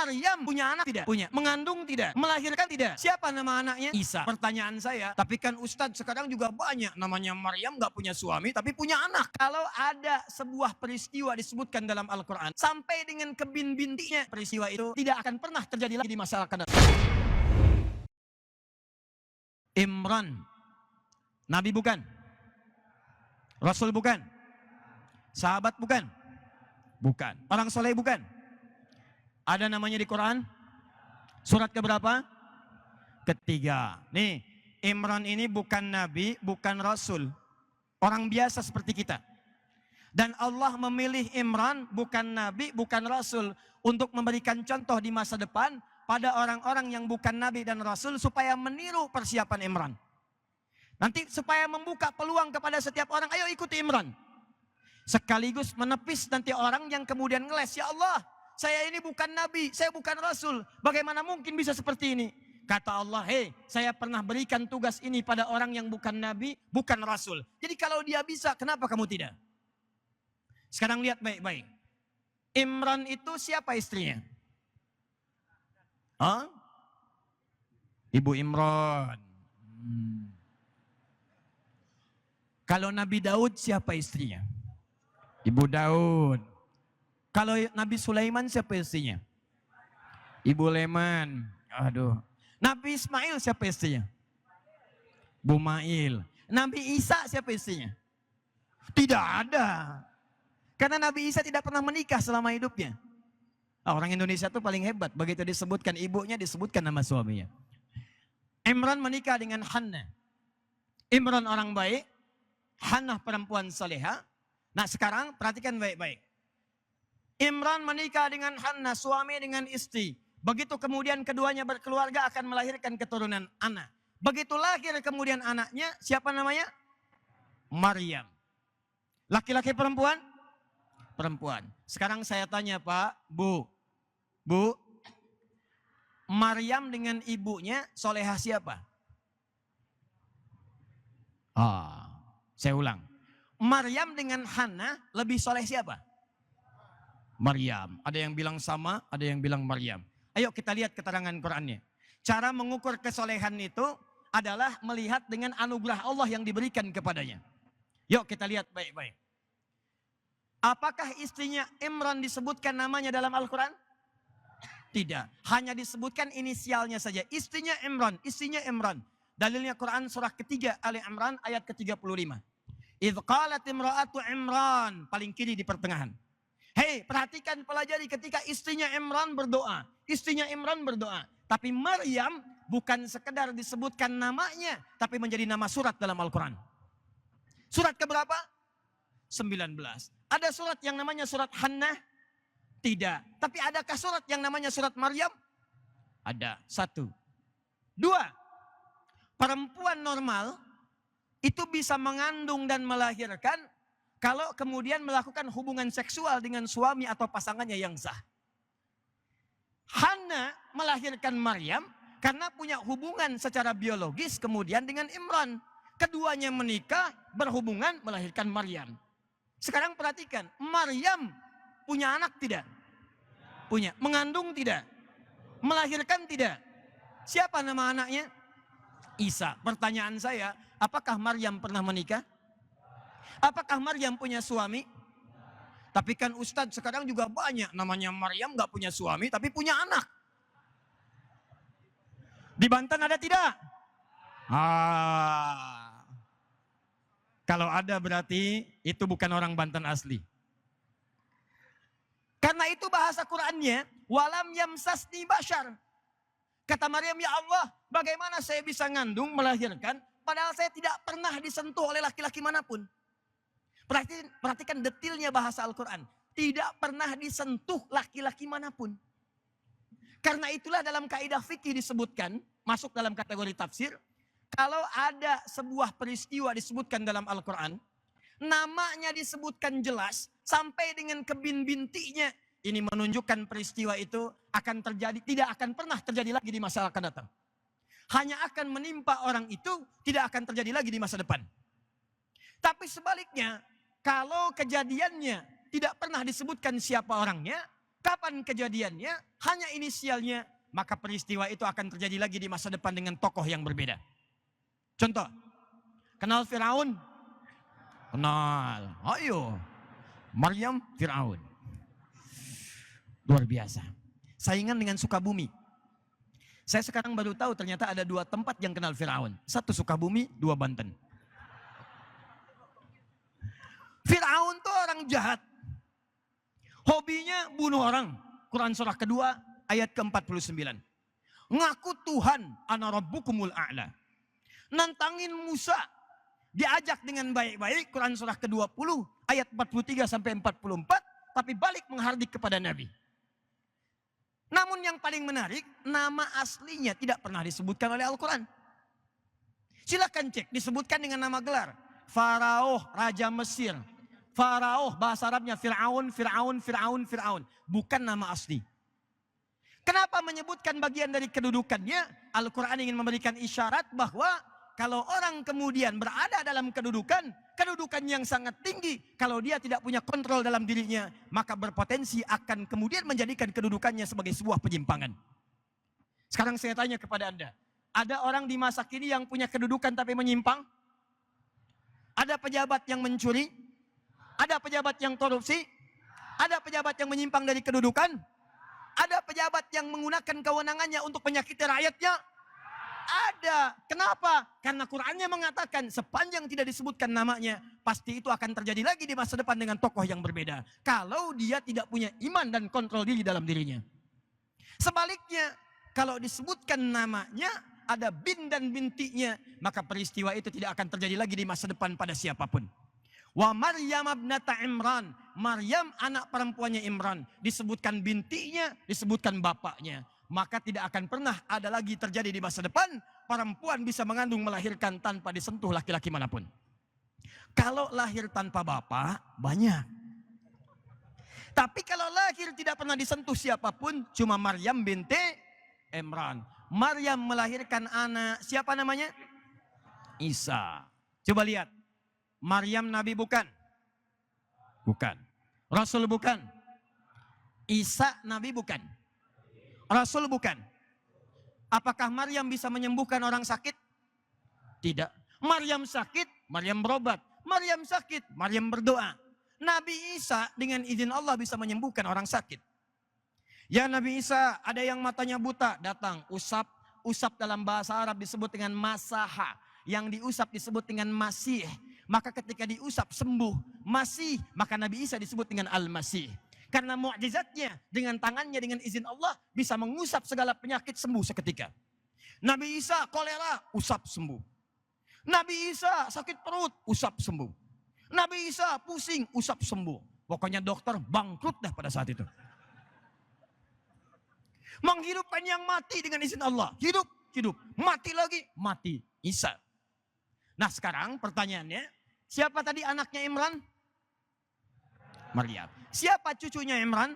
Maryam punya anak tidak? Punya. Mengandung tidak? Melahirkan tidak? Siapa nama anaknya? Isa. Pertanyaan saya, tapi kan Ustadz sekarang juga banyak namanya Maryam gak punya suami tapi punya anak. Kalau ada sebuah peristiwa disebutkan dalam Al-Quran sampai dengan kebin-bintinya, peristiwa itu tidak akan pernah terjadi lagi di masa akan datang. Imran, Nabi bukan? Rasul bukan? Sahabat bukan? Bukan. Orang soleh bukan? Ada namanya di Quran? Surat keberapa? Ketiga. Nih, Imran ini bukan Nabi, bukan Rasul. Orang biasa seperti kita. Dan Allah memilih Imran bukan Nabi, bukan Rasul. Untuk memberikan contoh di masa depan pada orang-orang yang bukan Nabi dan Rasul supaya meniru persiapan Imran. Nanti supaya membuka peluang kepada setiap orang, ayo ikuti Imran. Sekaligus menepis nanti orang yang kemudian ngeles, ya Allah, saya ini bukan Nabi, saya bukan Rasul. Bagaimana mungkin bisa seperti ini? Kata Allah, hei, saya pernah berikan tugas ini pada orang yang bukan Nabi, bukan Rasul. Jadi kalau dia bisa, kenapa kamu tidak? Sekarang lihat baik-baik. Imran itu siapa istrinya? Hah? Ibu Imran. Kalau Nabi Daud siapa istrinya? Ibu Daud. Kalau Nabi Sulaiman siapa istrinya? Ibu Leman. Aduh. Nabi Ismail siapa istrinya? Bu Mail. Nabi Isa siapa istrinya? Tidak ada. Karena Nabi Isa tidak pernah menikah selama hidupnya. Orang Indonesia itu paling hebat. Begitu disebutkan ibunya, disebutkan nama suaminya. Imran menikah dengan Hannah. Imran orang baik. Hannah perempuan saleha. Nah sekarang perhatikan baik-baik. Imran menikah dengan Hannah, suami dengan istri. Begitu kemudian keduanya berkeluarga akan melahirkan keturunan anak. Begitu lahir kemudian anaknya, siapa namanya? Maryam. Laki-laki perempuan? Perempuan. Sekarang saya tanya Pak, Bu. Bu, Maryam dengan ibunya soleha siapa? Saya ulang. Maryam dengan Hannah lebih soleh siapa? Maryam. Ada yang bilang sama, ada yang bilang Maryam. Ayo kita lihat keterangan Qurannya. Cara mengukur kesolehan itu adalah melihat dengan anugerah Allah yang diberikan kepadanya. Yuk kita lihat baik-baik. Apakah istrinya Imran disebutkan namanya dalam Al-Quran? Tidak. Hanya disebutkan inisialnya saja. Istrinya Imran, istrinya Imran. Dalilnya Quran surah ketiga Ali Imran ayat ke-35. Idh qalat imra'atu Imran. Paling kiri di pertengahan. Hei, perhatikan, pelajari ketika istrinya Imran berdoa. Istrinya Imran berdoa. Tapi Maryam bukan sekedar disebutkan namanya. Tapi menjadi nama surat dalam Al-Quran. Surat keberapa? 19. Ada surat yang namanya surat Hannah? Tidak. Tapi adakah surat yang namanya surat Maryam? Ada. 1. 2. Perempuan normal itu bisa mengandung dan melahirkan kalau kemudian melakukan hubungan seksual dengan suami atau pasangannya yang sah. Hannah melahirkan Maryam karena punya hubungan secara biologis kemudian dengan Imran. Keduanya menikah, berhubungan, melahirkan Maryam. Sekarang perhatikan, Maryam punya anak tidak? Punya. Mengandung tidak? Melahirkan tidak? Siapa nama anaknya? Isa. Pertanyaan saya, apakah Maryam pernah menikah? Apakah Maryam punya suami? Tapi kan Ustadz sekarang juga banyak namanya Maryam gak punya suami tapi punya anak. Di Banten ada tidak? Kalau ada berarti itu bukan orang Banten asli. Karena itu bahasa Qur'annya, walam yamsasni bashar. Kata Maryam, ya Allah, bagaimana saya bisa ngandung, melahirkan, padahal saya tidak pernah disentuh oleh laki-laki manapun. Perhatikan detilnya bahasa Al-Quran. Tidak pernah disentuh laki-laki manapun. Karena itulah dalam kaidah fikih disebutkan, masuk dalam kategori tafsir, kalau ada sebuah peristiwa disebutkan dalam Al-Quran, namanya disebutkan jelas, sampai dengan kebin-bintinya, ini menunjukkan peristiwa itu akan terjadi, tidak akan pernah terjadi lagi di masa akan datang. Hanya akan menimpa orang itu, tidak akan terjadi lagi di masa depan. Tapi sebaliknya, kalau kejadiannya tidak pernah disebutkan siapa orangnya, Kapan kejadiannya? Hanya inisialnya. Maka peristiwa itu akan terjadi lagi di masa depan dengan tokoh yang berbeda. Contoh, kenal Firaun? Kenal. Ayo, Maryam, Firaun. Luar biasa. Saingan dengan Sukabumi. Saya sekarang baru tahu ternyata ada 2 tempat yang kenal Firaun. 1 Sukabumi, 2 Banten. Firaun tuh orang jahat. Hobinya bunuh orang. Quran surah kedua ayat ke-49. Ngaku Tuhan, ana rabbukumul a'la. Nantangin Musa. Diajak dengan baik-baik, Quran surah ke-20 ayat 43 sampai 44. Tapi balik menghardik kepada Nabi. Namun yang paling menarik, nama aslinya tidak pernah disebutkan oleh Al-Quran. Silakan cek, disebutkan dengan nama gelar. Faraoh, Raja Mesir. Faraoh, bahasa Arabnya Fir'aun, Fir'aun, Fir'aun, Fir'aun. Bukan nama asli. Kenapa menyebutkan bagian dari kedudukannya? Al-Quran ingin memberikan isyarat bahwa kalau orang kemudian berada dalam kedudukan yang sangat tinggi, kalau dia tidak punya kontrol dalam dirinya, maka berpotensi akan kemudian menjadikan kedudukannya sebagai sebuah penyimpangan. Sekarang saya tanya kepada Anda, ada orang di masa kini yang punya kedudukan tapi menyimpang? Ada pejabat yang mencuri? Ada pejabat yang korupsi? Ada pejabat yang menyimpang dari kedudukan? Ada pejabat yang menggunakan kewenangannya untuk menyakiti rakyatnya? Ada. Kenapa? Karena Qur'annya mengatakan sepanjang tidak disebutkan namanya, pasti itu akan terjadi lagi di masa depan dengan tokoh yang berbeda. Kalau dia tidak punya iman dan kontrol diri dalam dirinya. Sebaliknya, kalau disebutkan namanya, ada bin dan bintinya, maka peristiwa itu tidak akan terjadi lagi di masa depan pada siapapun. Wa Maryam ibnata Imran, Maryam anak perempuannya Imran, disebutkan bintinya, disebutkan bapaknya. Maka tidak akan pernah ada lagi terjadi di masa depan perempuan bisa mengandung melahirkan tanpa disentuh laki-laki manapun. Kalau lahir tanpa bapak banyak. Tapi kalau lahir tidak pernah disentuh siapapun, cuma Maryam binti Imran. Maryam melahirkan anak, siapa namanya? Isa. Coba lihat. Maryam nabi bukan? Bukan. Rasul bukan? Isa nabi bukan? Rasul bukan. Apakah Maryam bisa menyembuhkan orang sakit? Tidak. Maryam sakit, Maryam berobat. Maryam sakit, Maryam berdoa. Nabi Isa dengan izin Allah bisa menyembuhkan orang sakit. Ya Nabi Isa, ada yang matanya buta, datang, usap. Usap dalam bahasa Arab disebut dengan masaha. Yang diusap disebut dengan masih. Maka ketika diusap sembuh, masih, maka Nabi Isa disebut dengan Al-Masih. Karena mukjizatnya dengan tangannya dengan izin Allah bisa mengusap segala penyakit sembuh seketika. Nabi Isa kolera, usap sembuh. Nabi Isa sakit perut, usap sembuh. Nabi Isa pusing, usap sembuh. Pokoknya dokter bangkrut dah pada saat itu. Menghidupkan yang mati dengan izin Allah. Hidup, hidup. Mati lagi, mati. Isa. Nah sekarang pertanyaannya, siapa tadi anaknya Imran? Maryam. Siapa cucunya Imran?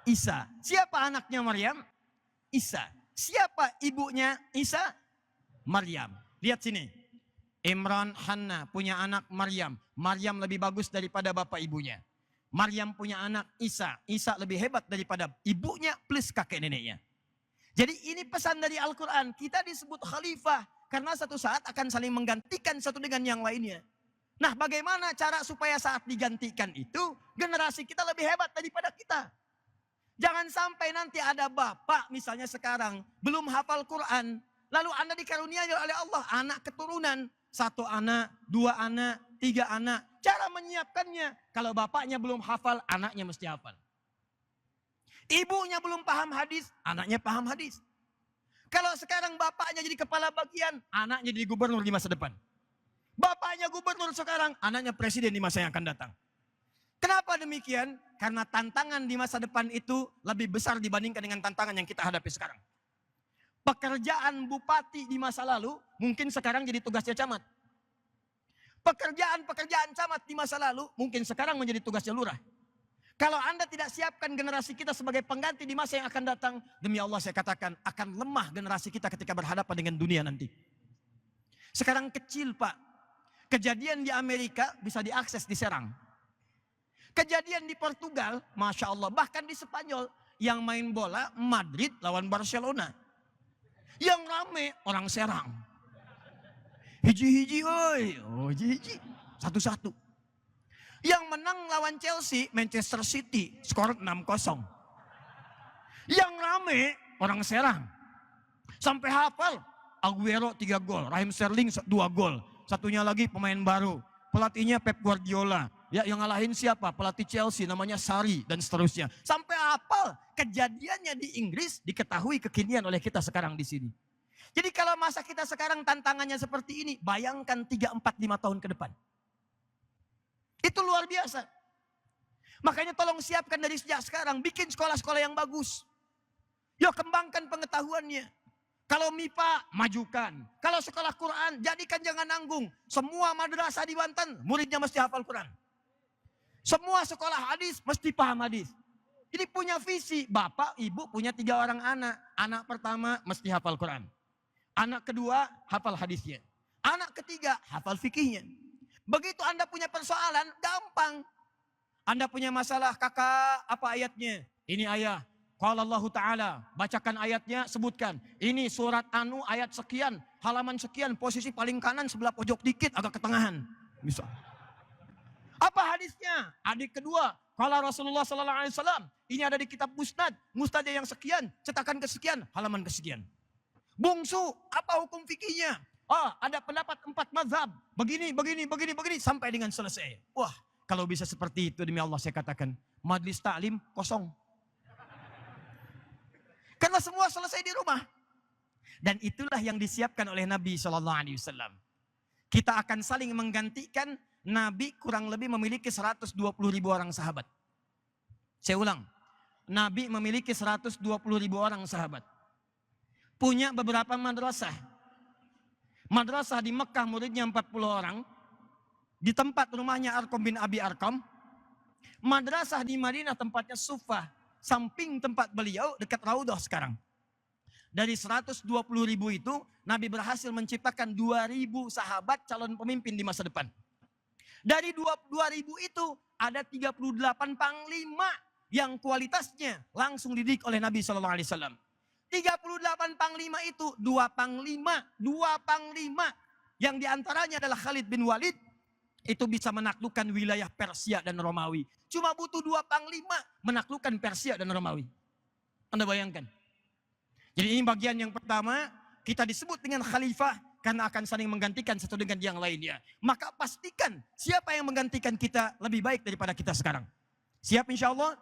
Isa. Siapa anaknya Maryam? Isa. Siapa ibunya Isa? Maryam. Lihat sini. Imran Hanna punya anak Maryam. Maryam lebih bagus daripada bapak ibunya. Maryam punya anak Isa. Isa lebih hebat daripada ibunya plus kakek neneknya. Jadi ini pesan dari Al-Quran. Kita disebut khalifah. Karena satu saat akan saling menggantikan satu dengan yang lainnya. Nah bagaimana cara supaya saat digantikan itu generasi kita lebih hebat daripada kita. Jangan sampai nanti ada bapak misalnya sekarang belum hafal Quran. Lalu Anda dikaruniai oleh Allah anak keturunan. 1 anak, 2 anak, 3 anak. Cara menyiapkannya. Kalau bapaknya belum hafal, anaknya mesti hafal. Ibunya belum paham hadis, anaknya paham hadis. Kalau sekarang bapaknya jadi kepala bagian, anaknya jadi gubernur di masa depan. Bapaknya gubernur sekarang, anaknya presiden di masa yang akan datang. Kenapa demikian? Karena tantangan di masa depan itu lebih besar dibandingkan dengan tantangan yang kita hadapi sekarang. Pekerjaan bupati di masa lalu mungkin sekarang jadi tugasnya camat. Pekerjaan camat di masa lalu mungkin sekarang menjadi tugasnya lurah. Kalau Anda tidak siapkan generasi kita sebagai pengganti di masa yang akan datang, demi Allah saya katakan akan lemah generasi kita ketika berhadapan dengan dunia nanti. Sekarang kecil Pak, kejadian di Amerika bisa diakses di Serang. Kejadian di Portugal, Masya Allah, bahkan di Spanyol, yang main bola Madrid lawan Barcelona. Yang rame orang Serang. Hiji-hiji, oi. Oh, hiji-hiji. Satu-satu. Yang menang lawan Chelsea, Manchester City, skor 6-0. Yang rame orang Serang. Sampai hafal, Aguero 3 gol, Raheem Sterling 2 gol. Satunya lagi pemain baru. Pelatihnya Pep Guardiola. Ya, yang ngalahin siapa? Pelatih Chelsea namanya Sarri dan seterusnya. Sampai hafal kejadiannya di Inggris diketahui kekinian oleh kita sekarang di sini. Jadi kalau masa kita sekarang tantangannya seperti ini, bayangkan 3, 4, 5 tahun ke depan. Itu luar biasa. Makanya tolong siapkan dari sejak sekarang, bikin sekolah-sekolah yang bagus. Yuk kembangkan pengetahuannya. Kalau MIPA, majukan. Kalau sekolah Quran, jadikan jangan nanggung. Semua madrasah di Banten, muridnya mesti hafal Quran. Semua sekolah hadis, mesti paham hadis. Jadi punya visi, bapak, ibu punya 3 orang anak. Anak pertama, mesti hafal Quran. Anak kedua, hafal hadisnya. Anak ketiga, hafal fikihnya. Begitu Anda punya persoalan, gampang. Anda punya masalah, kakak, apa ayatnya? Ini ayat. Qala Allah Ta'ala, bacakan ayatnya, sebutkan. Ini surat anu, ayat sekian, halaman sekian, posisi paling kanan, sebelah pojok dikit, agak ketengahan. Bisa. Apa hadisnya? Adik kedua, qala Rasulullah SAW, ini ada di kitab Musnad. Musnadnya yang sekian, cetakan kesekian, halaman kesekian. Bungsu, apa hukum fikihnya? Oh, ada pendapat 4 mazhab. Begini, sampai dengan selesai. Wah, kalau bisa seperti itu demi Allah saya katakan, majlis taklim kosong. Karena semua selesai di rumah. Dan itulah yang disiapkan oleh Nabi SAW. Kita akan saling menggantikan. Nabi kurang lebih memiliki 120.000 orang sahabat. Saya ulang. Nabi memiliki 120.000 orang sahabat. Punya beberapa madrasah. Madrasah di Mekah muridnya 40 orang. Di tempat rumahnya Arqam bin Abi Arqam. Madrasah di Madinah tempatnya Sufah. Samping tempat beliau dekat Raudhah sekarang. Dari 120.000 itu Nabi berhasil menciptakan 2.000 sahabat calon pemimpin di masa depan. Dari 2.000 itu ada 38 panglima yang kualitasnya langsung dididik oleh Nabi SAW. 38 panglima itu 2 panglima yang diantaranya adalah Khalid bin Walid. Itu bisa menaklukkan wilayah Persia dan Romawi. Cuma butuh 2 panglima menaklukkan Persia dan Romawi. Anda bayangkan. Jadi ini bagian yang pertama, kita disebut dengan khalifah karena akan saling menggantikan satu dengan yang lainnya. Maka pastikan siapa yang menggantikan kita lebih baik daripada kita sekarang. Siap insya Allah?